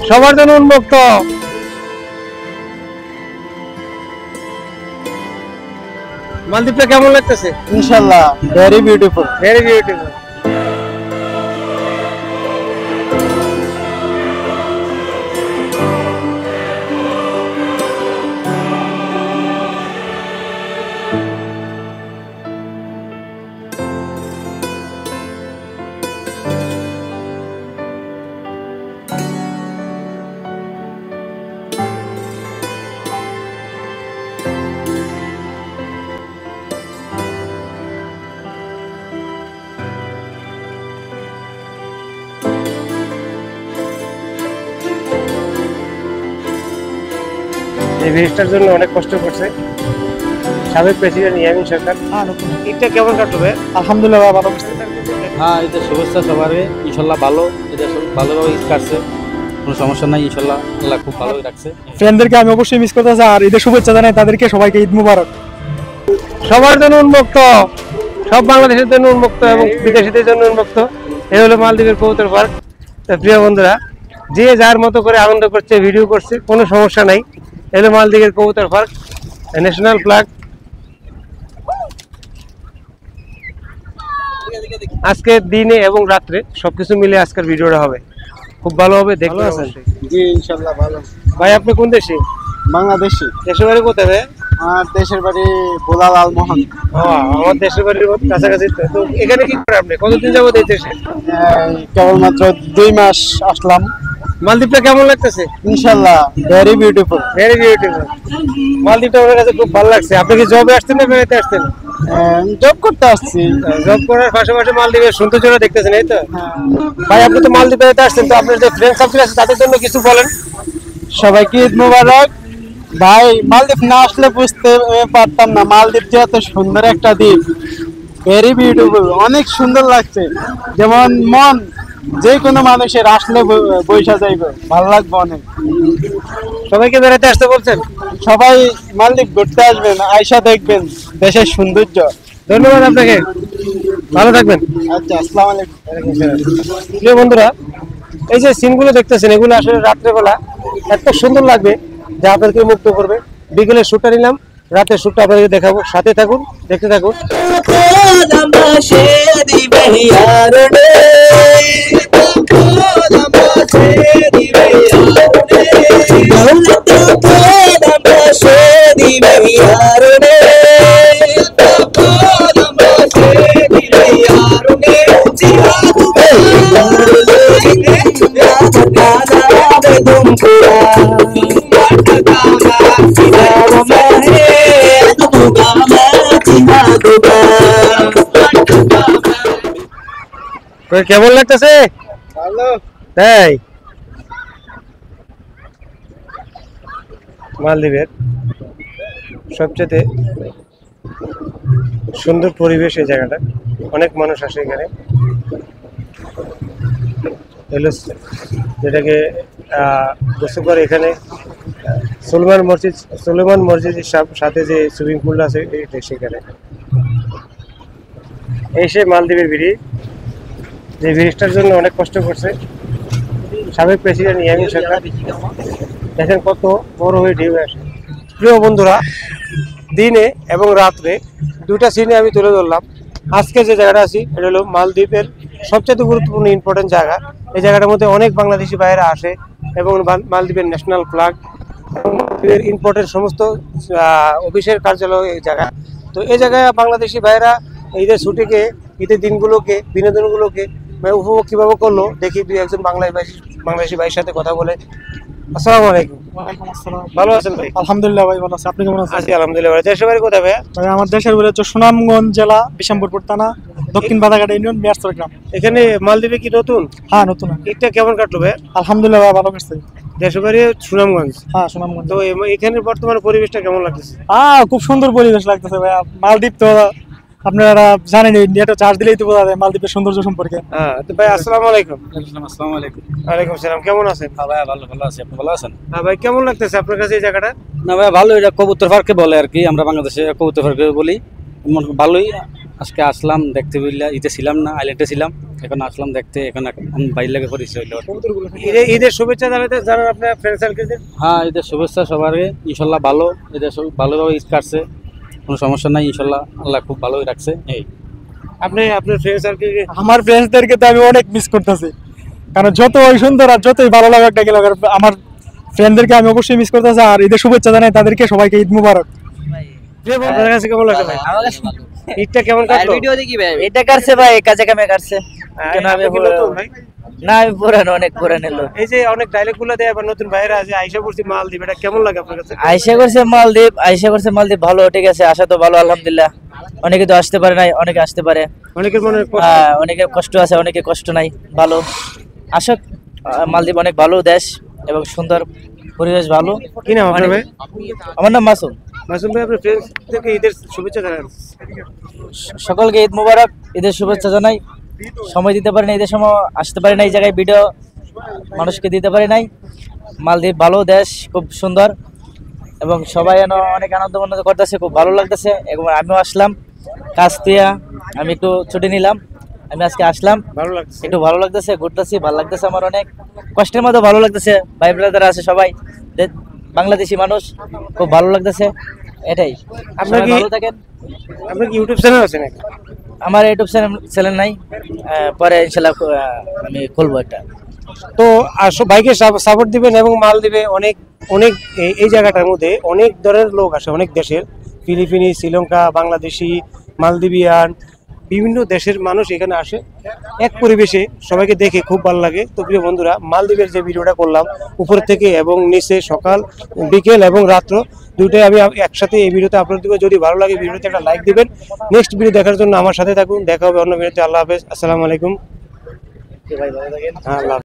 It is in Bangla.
সবার জন্য উন্মুক্ত। মালদ্বীপটা কেমন লাগতেছে? ইনশাআল্লাহ ভেরি বিউটিফুল। Very beautiful. এই ব্রিজটার জন্য অনেক কষ্ট করছে সাবেক প্রেসিডেন্ট ইয়ামিন সরকার। ঈদটা কেমন কাটবে? আলহামদুলিল্লাহ ভালো। হ্যাঁ, ঈদের শুভেচ্ছা সবারই। ইনশাল্লাহ ভালো, ঈদের ভালোভাবে ঈদ কাটছে, কোনো সমস্যা নাই। ইনশাল্লাহ আল্লাহ খুব ভালোই রাখছে। ফ্রেন্ডদেরকে আমি অবশ্যই মিস করতেছি, আর ঈদের শুভেচ্ছা জানাই তাদেরকে, সবাইকে ঈদ মুবারক। সবার জন্য উন্মুক্ত, সব বাংলাদেশের জন্য উন্মুক্ত এবং বিদেশিদের জন্য উন্মুক্ত। এই হলো মালদ্বীপের কবুতর পার্ক। তো প্রিয় বন্ধুরা, যে যার মতো করে আনন্দ করছে, ভিডিও করছে, কোনো সমস্যা নাই। এই হলো মালদ্বীপের কবুতর পার্ক, ন্যাশনাল ফ্ল্যাগ। আজকে দিনে এবং রাত্রে সবকিছু মিলে আজকের ভিডিওটা হবে, খুব ভালো হবে, দেখতে আছেন। জি ইনশাআল্লাহ ভালো। ভাই আপনি কোন দেশে? বাংলাদেশি। দেশের বাড়ি কোথায় ভাই? আমার দেশের বাড়ি ভোলা লালমোহন। আমার দেশের বাড়ির কাছাকাছি। তো এখানে কি করে আপনি? কতদিন যাবত এই দেশে? কেবলমাত্র 2 মাস আসলাম। মালদ্বীপটা কেমন লাগতেছে? ইনশাআল্লাহ ভেরি বিউটিফুল। Very beautiful. মালদ্বীপটা আমার কাছে খুব ভালো লাগছে। আপনি কি জবে আসছেন না বেড়াতে আসছেন? জব করতে আসছি। জব করার পাশাপাশি মালদ্বীপের সৌন্দর্যটা দেখতেছেন, এই তো? ভাই আপনি তো মালদ্বীপে বেড়াতে আসছেন, তো আপনার যে ফ্রেন্ড সার্কেল আছে তাদের জন্য কিছু বলেন। সবাইকে ঈদ মুবারক। ভাই মালদ্বীপ না আসলে বুঝতে পারতাম না মালদ্বীপ যে এত সুন্দর একটা দ্বীপ। ভেরি বিউটিফুল, অনেক সুন্দর লাগছে। যেমন মন যে কোনো মানুষের আসলে বৈশা যাইবে, ভালো লাগবে অনেক। সবাইকে বেড়াতে আসতে বলছেন? সবাই মালদ্বীপ ঘুরতে আসবেন, আয়সা দেখবেন দেশের সৌন্দর্য। ধন্যবাদ আপনাকে, ভালো থাকবেন। আচ্ছা, আসসালামু আলাইকুম। প্রিয় বন্ধুরা, এই যে সিনগুলো দেখতেছেন, এগুলো আসলে রাত্রেবেলা এত সুন্দর লাগবে যে আপনাদেরকে মুক্ত করবে। বিকেলে শুটটা নিলাম, রাতের শুটটা আপনাদেরকে দেখাবো। সাথে থাকুন, দেখতে থাকুন। কেমন লাগতেছে? ভালো। তাই মালদ্বীপের সবচেয়ে সুন্দর পরিবেশ এই জায়গাটা। অনেক মানুষ আসে এখানে। যেটাকে গোসল করে এখানে সুলেমান মসজিদের সাথে যে সুইমিং পুল আছে সেখানে। এই সে মালদ্বীপের ব্রিজ, যে ব্রিজটার জন্য অনেক কষ্ট করছে সাবেক প্রেসিডেন্ট ইয়ামিন সরকার। দেখেন কত বড় হয়ে ঢেউ আসে। প্রিয় বন্ধুরা, দিনে এবং রাত্রে দুটা সিনে আমি তুলে ধরলাম। আজকে যে জায়গাটা আছি এটা হলো মালদ্বীপের সবচেয়ে গুরুত্বপূর্ণ ইম্পর্টেন্ট জায়গা। এই জায়গাটার মধ্যে অনেক বাংলাদেশি ভাইয়েরা আসে এবং মালদ্বীপের ন্যাশনাল ফ্ল্যাগ, ইম্পর্টেন্ট সমস্ত অফিসের কার্যালয় এই জায়গা। তো এই জায়গায় বাংলাদেশি ভাইয়েরা ঈদের ছুটিকে, ঈদের দিনগুলোকে, বিনোদনগুলোকে উপভোগ কিভাবে করলো দেখি। দুই একজন বাংলাদেশি ভাইয়ের সাথে কথা বলে। আসসালামু আলাইকুম। ওয়ালাইকুম আসসালাম। ভালো আছেন ভাই? আলহামদুলিল্লাহ ভাই ভালো আছি। আপনি কেমন আছেন? আছি আলহামদুলিল্লাহ। দেশের বাড়ি কোথায় ভাই? ভাই আমার দেশের বাড়ি হচ্ছে সুনামগঞ্জ জেলা, বিশাম্বরপুর থানা, দক্ষিণ বাদাঘাটা ইউনিয়ন, মিয়ারচর গ্রাম। এখানে মালদ্বীপে কি নতুন? হ্যাঁ নতুন। ঈদটা কেমন কাটলো ভাই? আলহামদুলিল্লাহ ভাই ভালো কাটছে। দেশের বাড়ি সুনামগঞ্জ। হ্যাঁ সুনামগঞ্জ। তো এখানে বর্তমানে পরিবেশটা কেমন লাগতেছে? খুব সুন্দর পরিবেশ লাগতেছে ভাই। মালদ্বীপ তো আপনারা জানেন, নেটে চার্জ দিলেই তো বোঝা যায় মালদ্বীপের সৌন্দর্য সম্পর্কে। হ্যাঁ তো ভাই আসসালামু আলাইকুম। আসসালামু আলাইকুম। ওয়ালাইকুম সালাম। কেমন আছেন? হ্যাঁ ভাই, ভালো আছি। আপনি ভালো আছেন? হ্যাঁ ভাই, কেমন লাগতেছে আপনার কাছে এই জায়গাটা? না ভাই ভালো, এটা কবুতর পার্কে বলে আর কি, আমরা বাংলাদেশে কবুতর পার্কে বলি। ভালোই। আজকে আসলাম দেখতে বুঝলা, ঈদে ছিলাম না, আইল্যান্ডে ছিলাম। এখন আসলাম দেখতে, এখন বাইরে লেগে পরিচয় হইলো। ঈদের শুভেচ্ছা জানাতে জানান আপনার ফ্রেন্ড সার্কেলদের। হ্যাঁ, ঈদের শুভেচ্ছা সবারই। ইনশাল্লাহ ভালো, ঈদের ভালোভাবে ঈদ কাটছে, কোনো সমস্যা নাই। ইনশাল্লাহ আল্লাহ খুব ভালোই রাখছে। এই আপনি আপনার ফ্রেন্ড সার্কেলকে আমার ফ্রেন্ডসদেরকে তো আমি অনেক মিস করতেছি, কারণ যতই সুন্দর আর যতই ভালো লাগে একটা গেল, আমার ফ্রেন্ডদেরকে আমি অবশ্যই মিস করতেছি। আর ঈদের শুভেচ্ছা জানাই তাদেরকে, সবাইকে ঈদ মুবারক। আপনার কাছে কেমন লাগছে ভাই? ঈদটা কেমন কাটলো? এটা কাটছে ভাই, কাজে কামে কাটছে। কেন আপনি আমি কি নতুন ভাই? না, আমি পুরানো, অনেক পুরানো লোক। এই যে অনেক ডায়লগ গুলো দেয় আবার নতুন ভাইরা আছে, আইসা পড়ছি মালদ্বীপ, এটা কেমন লাগে আপনার কাছে? আইসা করছে মালদ্বীপ ভালো, ঠিক আছে, আসা তো ভালো আলহামদুলিল্লাহ। অনেকে তো আসতে পারে নাই, অনেকে আসতে পারে। অনেকের মনে কষ্ট। হ্যাঁ, অনেকের কষ্ট আছে, অনেকে কষ্ট নাই, ভালো। আসক, মালদ্বীপ অনেক ভালো দেশ এবং সুন্দর পরিবেশ, ভালো। কি নাম আপনার ভাই? আমার নাম মাসুম। মাসুম ভাই, আপনার ফ্রেন্ডসদেরকে ঈদের শুভেচ্ছা জানান। সকলকে ঈদ মুবারক, ঈদের শুভেচ্ছা জানাই। সময় দিতে পারি না, ঈদের সময় আসতে পারি না, এই জায়গায় ভিডিও মানুষকে দিতে পারি নাই। মালদ্বীপ ভালো দেশ, খুব সুন্দর এবং সবাই যেন অনেক আনন্দ করতেছে, খুব ভালো লাগতেছে। এবং আমিও আসলাম কাজ দিয়া, আমি একটু ছুটি নিলাম, আমি আজকে আসলাম, ভালো লাগছে। একটু ভালো লাগতেছে, ঘুরতেছি, ভালো লাগতেছে। আমার অনেক কষ্টের মধ্যে ভালো লাগতেছে, ভাই ব্রাদার আছে সবাই, বাংলাদেশি মানুষ, খুব ভালো লাগতেছে। এটাই, আপনার সবাই কি- ভালো থাকেন। আপনার কি ইউটিউব চ্যানেল আছে নাকি? আমার ইউটিউব চ্যানেল নাই, পরে ইনশাল্লাহ আমি খুলবো একটা। তো ভাইকে সাপোর্ট দিবেন এবং মাল দিবে। অনেক অনেক এই জায়গাটার মধ্যে অনেক ধরনের লোক আসে, অনেক দেশের, ফিলিপিনি, শ্রীলঙ্কা, বাংলাদেশি, মালদ্বীপিয়ান, বিভিন্ন দেশের মানুষ এখানে আসে। এক পরিবেশে সবাইকে দেখে খুব ভালো লাগে। তো প্রিয় বন্ধুরা, মালদ্বীপের যে ভিডিওটা করলাম উপর থেকে এবং নিচে, সকাল বিকেল এবং রাত্র দুটোই আমি একসাথে এই ভিডিওতে আপলোড দিব। যদি ভালো লাগে ভিডিওতে একটা লাইক দিবেন। নেক্সট ভিডিও দেখার জন্য আমার সাথে থাকুন। দেখা হবে অন্য ভিডিওতে। আল্লাহ হাফেজ, আসসালামু আলাইকুম। হ্যাঁ, আল্লাহ হাফেজ।